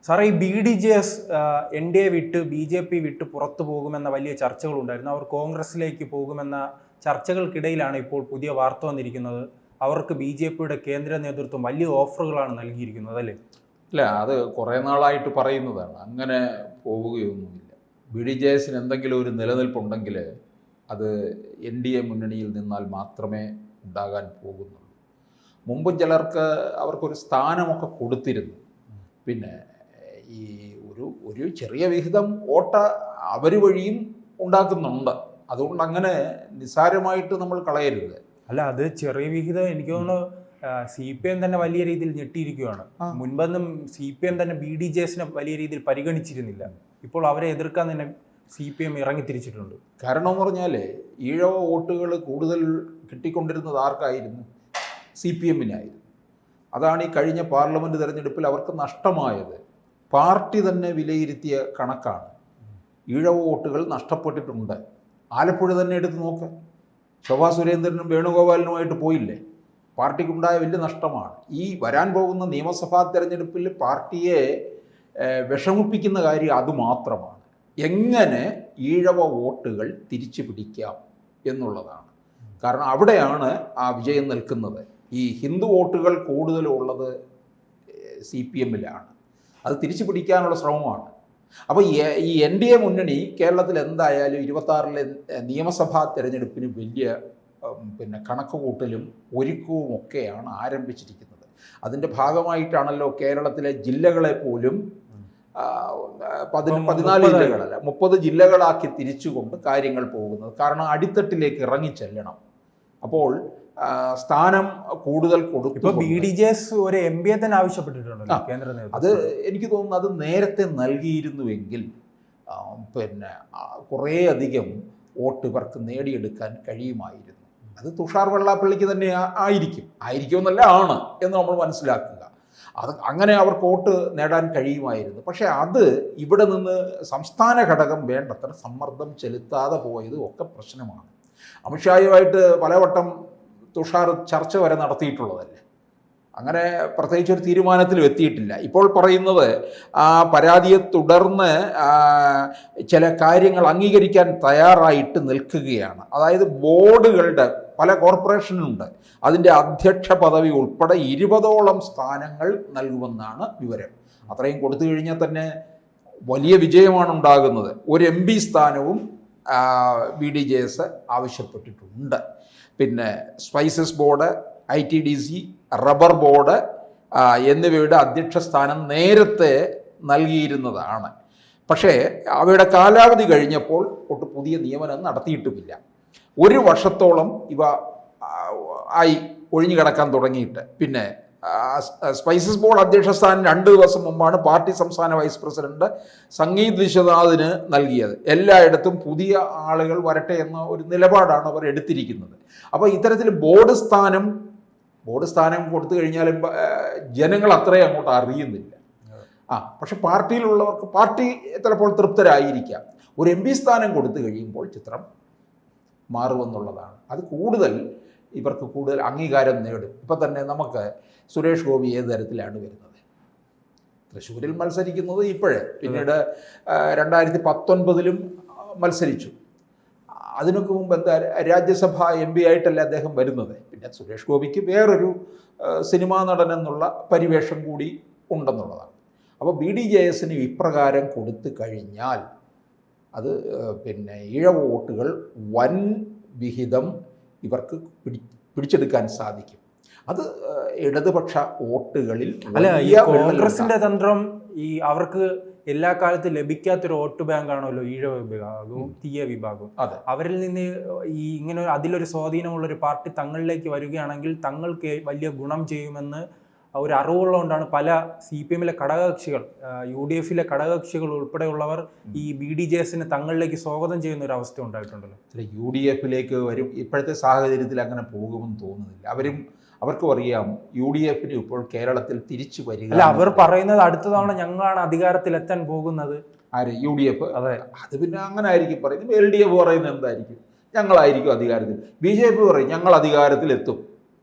സാറേ, ഈ BDJS NDA വിട്ട് BJP വിട്ട് പുറത്തു പോകുമെന്ന വലിയ ചർച്ചകളുണ്ടായിരുന്നു. അവർ കോൺഗ്രസിലേക്ക് പോകുമെന്ന ചർച്ചകൾക്കിടയിലാണ് ഇപ്പോൾ പുതിയ വാർത്ത വന്നിരിക്കുന്നത്. അവർക്ക് BJPയുടെ കേന്ദ്ര നേതൃത്വം വലിയ ഓഫറുകളാണ് നൽകിയിരിക്കുന്നത്, അല്ലേ? ഇല്ല, അത് കുറേ നാളായിട്ട് പറയുന്നതാണ്. അങ്ങനെ പോവുകയൊന്നുമില്ല. BDJSന് എന്തെങ്കിലും ഒരു നിലനിൽപ്പുണ്ടെങ്കിൽ അത് NDA മുന്നണിയിൽ നിന്നാൽ മാത്രമേ ഉണ്ടാകാൻ പോകുന്നുള്ളൂ. മുമ്പും ചിലർക്ക് അവർക്കൊരു സ്ഥാനമൊക്കെ കൊടുത്തിരുന്നു. പിന്നെ ഈ ഒരു ചെറിയ വിഹിതം വോട്ട് അവർ വഴിയും ഉണ്ടാക്കുന്നുണ്ട്. അതുകൊണ്ട് അങ്ങനെ നിസ്സാരമായിട്ട് നമ്മൾ കളയരുത്. അല്ല, അത് ചെറിയ വിഹിതം എനിക്ക് തോന്നുന്നു CPM തന്നെ വലിയ രീതിയിൽ ഞെട്ടിയിരിക്കുകയാണ്. മുൻപൊന്നും CPM തന്നെ BDJSനെ വലിയ രീതിയിൽ പരിഗണിച്ചിരുന്നില്ല. ഇപ്പോൾ അവരെ എതിർക്കാൻ തന്നെ CPM ഇറങ്ങിത്തിരിച്ചിട്ടുണ്ട്. കാരണം എന്ന് പറഞ്ഞാൽ ഈഴവ വോട്ടുകൾ കൂടുതൽ കിട്ടിക്കൊണ്ടിരുന്നത് ആർക്കായിരുന്നു? CPMനായിരുന്നു. അതാണ് ഈ കഴിഞ്ഞ പാർലമെൻറ്റ് തെരഞ്ഞെടുപ്പിൽ അവർക്ക് നഷ്ടമായത്. പാർട്ടി തന്നെ വിലയിരുത്തിയ കണക്കാണ്. ഈഴവ വോട്ടുകൾ നഷ്ടപ്പെട്ടിട്ടുണ്ട്. ആലപ്പുഴ തന്നെ എടുത്ത് നോക്ക്. ശോഭാ സുരേന്ദ്രനും വേണുഗോപാലിനുമായിട്ട് പോയില്ലേ? പാർട്ടിക്കുണ്ടായ വലിയ നഷ്ടമാണ്. ഈ വരാൻ പോകുന്ന നിയമസഭാ തെരഞ്ഞെടുപ്പിൽ പാർട്ടിയെ വിഷമിപ്പിക്കുന്ന കാര്യം അതുമാത്രമാണ്. എങ്ങനെ ഈഴവ വോട്ടുകൾ തിരിച്ചു പിടിക്കാം എന്നുള്ളതാണ്. കാരണം അവിടെയാണ് ആ വിജയം നിൽക്കുന്നത്. ഈ ഹിന്ദു വോട്ടുകൾ കൂടുതലുള്ളത് CPMലാണ്. അത് തിരിച്ചു പിടിക്കാനുള്ള ശ്രമമാണ്. അപ്പോൾ ഈ NDA മുന്നണി കേരളത്തിൽ എന്തായാലും 26-ലെ നിയമസഭാ തെരഞ്ഞെടുപ്പിന് വലിയ കണക്കുകൂട്ടലും ഒരുക്കവും ഒക്കെയാണ് ആരംഭിച്ചിരിക്കുന്നത്. അതിൻ്റെ ഭാഗമായിട്ടാണല്ലോ കേരളത്തിലെ ജില്ലകളെ പോലും 14 ജില്ലകളല്ല 30 ജില്ലകളാക്കി തിരിച്ചുകൊണ്ട് കാര്യങ്ങൾ പോകുന്നത്. കാരണം അടിത്തട്ടിലേക്ക് ഇറങ്ങിച്ചെല്ലണം. അപ്പോൾ സ്ഥാനം കൂടുതൽ കൊടുത്തു. BDJS ഒരു MBA തന്നെ ആവശ്യപ്പെട്ടിട്ടുണ്ടല്ലോ കേന്ദ്ര നേതൃത്വം. അത് എനിക്ക് തോന്നുന്നു അത് നേരത്തെ നൽകിയിരുന്നുവെങ്കിൽ കുറേ അധികം വോട്ട് ഇവർക്ക് നേടിയെടുക്കാൻ കഴിയുമായിരുന്നു. അത് തുഷാർ വെള്ളാപ്പള്ളിക്ക് തന്നെ ആയിരിക്കുമെന്നല്ല ആണ് എന്ന് നമ്മൾ മനസ്സിലാക്കുക. അത് അങ്ങനെ അവർക്ക് വോട്ട് നേടാൻ കഴിയുമായിരുന്നു. പക്ഷേ അത് ഇവിടെ നിന്ന് സംസ്ഥാന ഘടകം വേണ്ടത്ര സമ്മർദ്ദം ചെലുത്താതെ പോയത് ഒക്കെ പ്രശ്നമാണ്. അമിത്ഷായുമായിട്ട് പലവട്ടം തുഷാർ ചർച്ച വരെ നടത്തിയിട്ടുള്ളതല്ലേ. അങ്ങനെ പ്രത്യേകിച്ചൊരു തീരുമാനത്തിലും എത്തിയിട്ടില്ല. ഇപ്പോൾ പറയുന്നത് ആ പരാതിയെ തുടർന്ന് ചില കാര്യങ്ങൾ അംഗീകരിക്കാൻ തയ്യാറായിട്ട് നിൽക്കുകയാണ്. അതായത് ബോർഡുകളുടെ പല കോർപ്പറേഷനുണ്ട്, അതിൻ്റെ അധ്യക്ഷ പദവി ഉൾപ്പെടെ 20ഓളം സ്ഥാനങ്ങൾ നൽകുമെന്നാണ് വിവരം. അത്രയും കൊടുത്തു കഴിഞ്ഞാൽ തന്നെ വലിയ വിജയമാണ് ഉണ്ടാകുന്നത്. ഒരു MP സ്ഥാനവും BDJS ആവശ്യപ്പെട്ടിട്ടുണ്ട്. പിന്നെ spices board, ITDC, rubber board എന്നിവയുടെ അധ്യക്ഷ സ്ഥാനം നേരത്തെ നൽകിയിരുന്നതാണ്. പക്ഷേ അവയുടെ കാലാവധി കഴിഞ്ഞപ്പോൾ ഒട്ട് പുതിയ നിയമനം നടത്തിയിട്ടുമില്ല. 1 വർഷത്തോളം ഇവ ഒഴിഞ്ഞു കിടക്കാൻ തുടങ്ങിയിട്ട്. പിന്നെ സ്പൈസസ് ബോർഡ് അധ്യക്ഷ സ്ഥാനം 2 ദിവസം മുമ്പാണ് പാർട്ടി സംസ്ഥാന വൈസ് പ്രസിഡന്റ് സംഗീത് വിശ്വനാഥിന് നൽകിയത്. എല്ലായിടത്തും പുതിയ ആളുകൾ വരട്ടെ എന്ന ഒരു നിലപാടാണ് അവർ എടുത്തിരിക്കുന്നത്. അപ്പോൾ ഇത്തരത്തിൽ ബോർഡ് സ്ഥാനം കൊടുത്തു കഴിഞ്ഞാലും ജനങ്ങൾ അത്രയും അങ്ങോട്ട് അറിയുന്നില്ല. പക്ഷെ പാർട്ടിയിലുള്ളവർക്ക് പാർട്ടി ചിലപ്പോൾ തൃപ്തരായിരിക്കാം. ഒരു MP സ്ഥാനം കൊടുത്തു കഴിയുമ്പോൾ ചിത്രം മാറുമെന്നുള്ളതാണ്. അത് ഇവർക്ക് കൂടുതൽ അംഗീകാരം നേടും. ഇപ്പം തന്നെ നമുക്ക് സുരേഷ് ഗോപി ഏത് തരത്തിലാണ് വരുന്നത്? തൃശ്ശൂരിൽ മത്സരിക്കുന്നത് ഇപ്പോഴേ, പിന്നീട് 2019-ലും മത്സരിച്ചു. അതിനൊക്കെ മുമ്പ് രാജ്യസഭ MP ആയിട്ടല്ല അദ്ദേഹം വരുന്നത്. പിന്നെ സുരേഷ് ഗോപിക്ക് വേറൊരു സിനിമാ നടൻ എന്നുള്ള പരിവേഷം കൂടി ഉണ്ടെന്നുള്ളതാണ്. അപ്പോൾ BDJSന് ഇപ്രകാരം കൊടുത്തു കഴിഞ്ഞാൽ അത് ഈഴവ വോട്ടുകൾ വൻ വിഹിതം ഇവർക്ക് പിടിച്ചെടുക്കാൻ സാധിക്കും. അത് ഇടതുപക്ഷ വോട്ടുകളിൽ അല്ല, ഈ കോൺഗ്രസിന്റെ തന്ത്രം അവർക്ക് എല്ലാ കാലത്തും ലഭിക്കാത്തൊരു വോട്ട് ബാങ്കാണല്ലോ ഈഴവ വിഭാഗവും തീയ വിഭാഗവും. അവരിൽ നിന്ന് ഇങ്ങനെ അതിലൊരു സ്വാധീനമുള്ളൊരു പാർട്ടി തങ്ങളിലേക്ക് വരികയാണെങ്കിൽ തങ്ങൾക്ക് വലിയ ഗുണം ചെയ്യുമെന്ന് ഒരു അറിവുള്ളതുകൊണ്ടാണ് പല CPMലെ ഘടകകക്ഷികൾ, UDFലെ ഘടകകക്ഷികൾ ഉൾപ്പെടെയുള്ളവർ ഈ BDJSന് തങ്ങളിലേക്ക് സ്വാഗതം ചെയ്യുന്ന ഒരു അവസ്ഥ ഉണ്ടായിട്ടുണ്ടല്ലോ. UDFലേക്ക് വരും. ഇപ്പോഴത്തെ സാഹചര്യത്തിൽ അങ്ങനെ പോകുമെന്ന് തോന്നുന്നില്ല. അവർക്കും അറിയാം UDFന് ഇപ്പോൾ കേരളത്തിൽ തിരിച്ചു വരിക. അല്ല, അവർ പറയുന്നത് അടുത്ത തവണ ഞങ്ങളാണ് അധികാരത്തിലെത്താൻ പോകുന്നത്. ആര്? UDF? അതെ, അത് പിന്നെ അങ്ങനെ ആയിരിക്കും പറയുന്നത്. LDF പറയുന്നത് എന്തായിരിക്കും? ഞങ്ങളായിരിക്കും അധികാരത്തിൽ. BJP പറയും ഞങ്ങൾ അധികാരത്തിലെത്തും.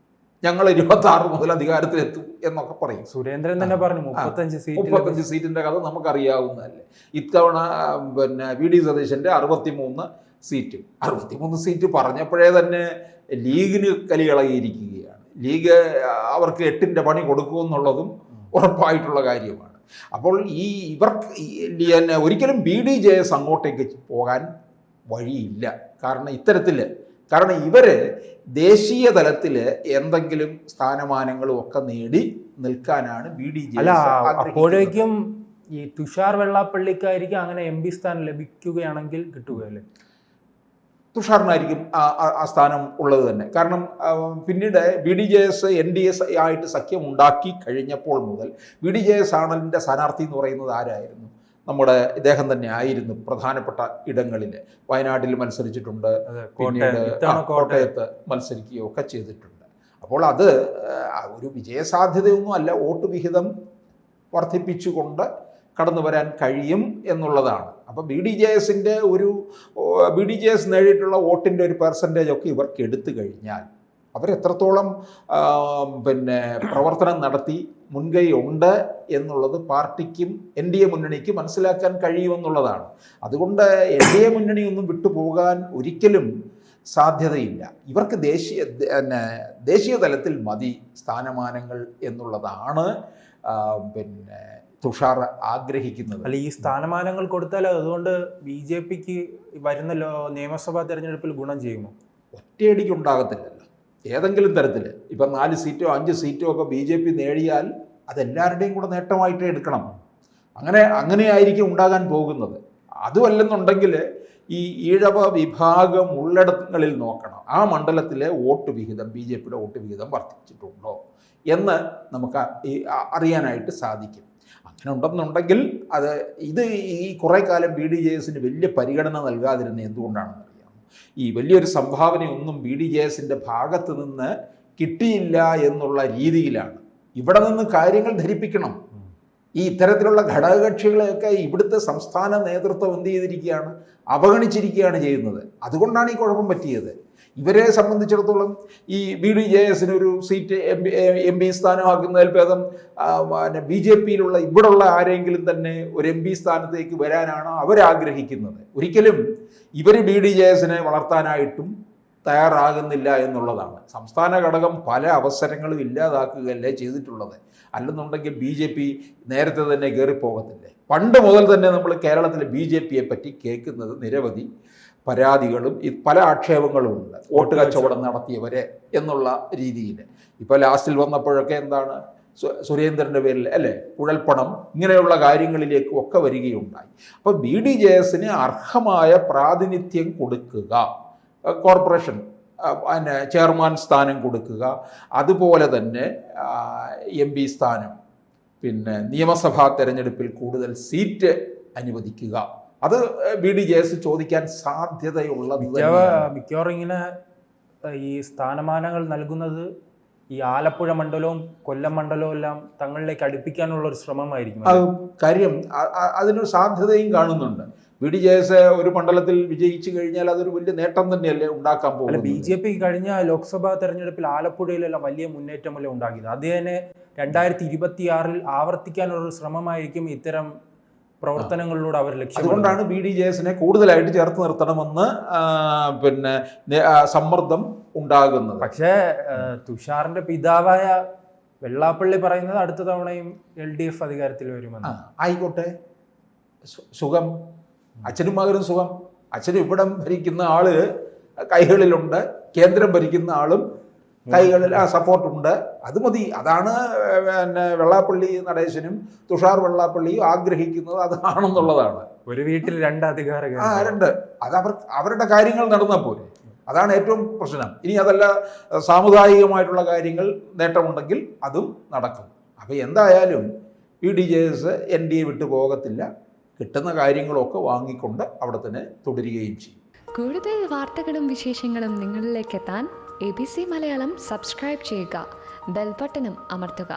ഞങ്ങൾ 26 മുതൽ അധികാരത്തിലെത്തും എന്നൊക്കെ പറയും. സുരേന്ദ്രൻ തന്നെ പറഞ്ഞു 35 സീറ്റിന്റെ കഥ നമുക്കറിയാവുന്നതല്ലേ. ഇത്തവണ പിന്നെ VD സതീശന്റെ 63 സീറ്റ്. 63 സീറ്റ് പറഞ്ഞപ്പോഴേ തന്നെ ലീഗിന് കലിയിളകിയിരിക്കുകയാണ്. ലീഗ് അവർക്ക് 8ന്റെ പണി കൊടുക്കുമെന്നുള്ളതും ഉറപ്പായിട്ടുള്ള കാര്യമാണ്. അപ്പോൾ ഇവർക്ക് ഒരിക്കലും BDJS അങ്ങോട്ടേക്ക് പോകാൻ വഴിയില്ല. കാരണം ഇവര് ദേശീയ തലത്തിൽ എന്തെങ്കിലും സ്ഥാനമാനങ്ങളും ഒക്കെ നേടി നിൽക്കാനാണ് BDJS. അപ്പോഴേക്കും ഈ തുഷാർ വെള്ളാപ്പള്ളിക്കായിരിക്കും അങ്ങനെ MP സ്ഥാനം ലഭിക്കുകയാണെങ്കിൽ കിട്ടുകയല്ലേ? തുഷാറിനായിരിക്കും ആ സ്ഥാനം ഉള്ളത് തന്നെ. കാരണം പിന്നീട് BDJS NDS ആയിട്ട് സഖ്യം ഉണ്ടാക്കി കഴിഞ്ഞപ്പോൾ മുതൽ BDJS ആണലിൻ്റെ സ്ഥാനാർത്ഥി എന്ന് പറയുന്നത് ആരായിരുന്നു? നമ്മുടെ ഇദ്ദേഹം തന്നെ ആയിരുന്നു. പ്രധാനപ്പെട്ട ഇടങ്ങളിൽ വയനാട്ടിൽ മത്സരിച്ചിട്ടുണ്ട്, പിന്നീട് കോട്ടയത്ത് മത്സരിക്കുകയൊക്കെ ചെയ്തിട്ടുണ്ട്. അപ്പോൾ അത് ഒരു വിജയസാധ്യതയൊന്നും അല്ല, വോട്ട് വിഹിതം വർദ്ധിപ്പിച്ചുകൊണ്ട് കടന്നു വരാൻ കഴിയും എന്നുള്ളതാണ്. അപ്പോൾ BDJS നേടിയിട്ടുള്ള വോട്ടിൻ്റെ ഒരു പെർസെൻറ്റേജ് ഒക്കെ ഇവർക്ക് എടുത്തു കഴിഞ്ഞാൽ അവരെത്രത്തോളം പിന്നെ പ്രവർത്തനം നടത്തി മുൻകൈ ഉണ്ട് എന്നുള്ളത് പാർട്ടിക്കും NDA മുന്നണിക്കും മനസ്സിലാക്കാൻ കഴിയുമെന്നുള്ളതാണ്. അതുകൊണ്ട് NDA മുന്നണിയൊന്നും വിട്ടുപോകാൻ ഒരിക്കലും സാധ്യതയില്ല. ഇവർക്ക് ദേശീയ തലത്തിൽ മതി സ്ഥാനമാനങ്ങൾ എന്നുള്ളതാണ് പിന്നെ തുഷാർ ആഗ്രഹിക്കുന്നത്. അല്ല, ഈ സ്ഥാനമാനങ്ങൾ കൊടുത്താൽ അതുകൊണ്ട് BJPക്ക് വരുന്ന നിയമസഭാ തെരഞ്ഞെടുപ്പിൽ ഗുണം ചെയ്യുമോ? ഒറ്റയടിക്ക് ഉണ്ടാകത്തില്ലല്ലോ. ഏതെങ്കിലും തരത്തിൽ ഇപ്പം 4 സീറ്റോ 5 സീറ്റോ ഒക്കെ BJP നേടിയാൽ അതെല്ലാവരുടെയും കൂടെ നേട്ടമായിട്ടേ എടുക്കണം. അങ്ങനെയായിരിക്കും ഉണ്ടാകാൻ പോകുന്നത്. അതുമല്ലെന്നുണ്ടെങ്കിൽ ഈ ഈഴവ വിഭാഗം ഉള്ളിടങ്ങളിൽ നോക്കണം, ആ മണ്ഡലത്തിലെ വോട്ട് വിഹിതം BJPയുടെ വോട്ട് വിഹിതം വർദ്ധിച്ചിട്ടുണ്ടോ എന്ന് നമുക്ക് അറിയാനായിട്ട് സാധിക്കും. അങ്ങനെ ഉണ്ടെന്നുണ്ടെങ്കിൽ ഈ കുറേ കാലം BDJSന് വലിയ പരിഗണന നൽകാതിരുന്നത് എന്തുകൊണ്ടാണെന്ന് അറിയാം. ഈ വലിയൊരു സംഭാവനയൊന്നും BDJSന്റെ ഭാഗത്ത് നിന്ന് കിട്ടിയില്ല എന്നുള്ള രീതിയിലാണ്. ഇവിടെ നിന്ന് കാര്യങ്ങൾ ധരിപ്പിക്കണം. ഈ ഇത്തരത്തിലുള്ള ഘടകകക്ഷികളെയൊക്കെ ഇവിടുത്തെ സംസ്ഥാന നേതൃത്വം എന്ത് ചെയ്തിരിക്കുകയാണ്? അവഗണിച്ചിരിക്കുകയാണ് ചെയ്യുന്നത്. അതുകൊണ്ടാണ് ഈ കുഴപ്പം പറ്റിയത്. ഇവരെ സംബന്ധിച്ചിടത്തോളം ഈ BDJSന് ഒരു സീറ്റ് MP സ്ഥാനമാക്കുന്നതിൽ ഭേദം BJPയിലുള്ള ഇവിടെയുള്ള ആരെങ്കിലും തന്നെ ഒരു MP സ്ഥാനത്തേക്ക് വരാനാണ് അവരാഗ്രഹിക്കുന്നത്. ഒരിക്കലും ഇവർ BDJSനെ വളർത്താനായിട്ടും തയ്യാറാകുന്നില്ല എന്നുള്ളതാണ്. സംസ്ഥാന ഘടകം പല അവസരങ്ങളും ഇല്ലാതാക്കുകയല്ലേ ചെയ്തിട്ടുള്ളത്. അല്ലെന്നുണ്ടെങ്കിൽ BJP നേരത്തെ തന്നെ കയറിപ്പോകത്തില്ലേ? പണ്ട് മുതൽ തന്നെ നമ്മൾ കേരളത്തിൽ BJPയെ പറ്റി കേൾക്കുന്നത് നിരവധി പരാതികളും പല ആക്ഷേപങ്ങളും ഉണ്ട്. വോട്ട് കച്ചവടം നടത്തിയവരെ എന്നുള്ള രീതിയിൽ. ഇപ്പോൾ ലാസ്റ്റിൽ വന്നപ്പോഴൊക്കെ എന്താണ് സുരേന്ദ്രൻ്റെ പേരിൽ അല്ലേ കുഴൽപ്പണം, ഇങ്ങനെയുള്ള കാര്യങ്ങളിലേക്കും ഒക്കെ വരികയുണ്ടായി. അപ്പോൾ BDJSന് അർഹമായ പ്രാതിനിധ്യം കൊടുക്കുക, കോർപ്പറേഷൻ ചെയർമാൻ സ്ഥാനം കൊടുക്കുക, അതുപോലെ തന്നെ MP സ്ഥാനം, പിന്നെ നിയമസഭാ തെരഞ്ഞെടുപ്പിൽ കൂടുതൽ സീറ്റ് അനുവദിക്കുക, അത് BDJS ചോദിക്കാൻ സാധ്യതയുള്ളത്. മിക്കവാറും ഇങ്ങനെ ഈ സ്ഥാനമാനങ്ങൾ നൽകുന്നത് ഈ ആലപ്പുഴ മണ്ഡലവും കൊല്ലം മണ്ഡലവും എല്ലാം തങ്ങളിലേക്ക് അടുപ്പിക്കാനുള്ള ഒരു ശ്രമമായിരിക്കും. കാര്യം അതിനൊരു സാധ്യതയും കാണുന്നുണ്ട്. BDJS ഒരു മണ്ഡലത്തിൽ വിജയിച്ചു കഴിഞ്ഞാൽ അതൊരു വലിയ നേട്ടം തന്നെയല്ലേ ഉണ്ടാക്കാൻ പോകുന്നത്. BJP കഴിഞ്ഞ ലോക്സഭാ തെരഞ്ഞെടുപ്പിൽ ആലപ്പുഴയിലെല്ലാം വലിയ മുന്നേറ്റമല്ലേ ഉണ്ടാക്കിയത്. അത് തന്നെ 2026 ആവർത്തിക്കാനുള്ള ശ്രമമായിരിക്കും ഇത്തരം പ്രവർത്തനങ്ങളിലൂടെ അവർ ലക്ഷ്യം. അതുകൊണ്ടാണ് BDJSനെ കൂടുതലായിട്ട് ചേർത്ത് നിർത്തണമെന്ന് പിന്നെ സമ്മർദ്ദം ഉണ്ടാകുന്നത്. പക്ഷേ തുഷാറിന്റെ പിതാവായ വെള്ളാപ്പള്ളി പറയുന്നത് അടുത്ത തവണയും LDF അധികാരത്തിൽ വരുമെന്ന്. ആയിക്കോട്ടെ, സുഖം, അച്ഛനും മകനും സുഖം. അച്ഛനും ഇവിടം ഭരിക്കുന്ന ആള് കൈകളിലുണ്ട്, കേന്ദ്രം ഭരിക്കുന്ന ആളും കൈകളിൽ സപ്പോർട്ടുണ്ട്. അത് മതി. അതാണ് പിന്നെ വെള്ളാപ്പള്ളി നടേശനും തുഷാർ വെള്ളാപ്പള്ളിയും ആഗ്രഹിക്കുന്നത് അതാണെന്നുള്ളതാണ്. ഒരു വീട്ടിൽ 2 അധികാരം. അത് അവരുടെ കാര്യങ്ങൾ നടന്നാൽ പോരെ, അതാണ് ഏറ്റവും പ്രശ്നം. ഇനി അതല്ല സാമുദായികമായിട്ടുള്ള കാര്യങ്ങൾ നേട്ടമുണ്ടെങ്കിൽ അതും നടക്കും. അപ്പോൾ എന്തായാലും BDJS NDA വിട്ടു പോകത്തില്ല. കിട്ടുന്ന കാര്യങ്ങളൊക്കെ വാങ്ങിക്കൊണ്ട് അവിടെ തന്നെ തുടരുകയും ചെയ്യും. കൂടുതൽ വാർത്തകളും വിശേഷങ്ങളും നിങ്ങളിലേക്ക് എത്താൻ ABC മലയാളം സബ്സ്ക്രൈബ് ചെയ്യുക, ബെൽ ബട്ടണും അമർത്തുക.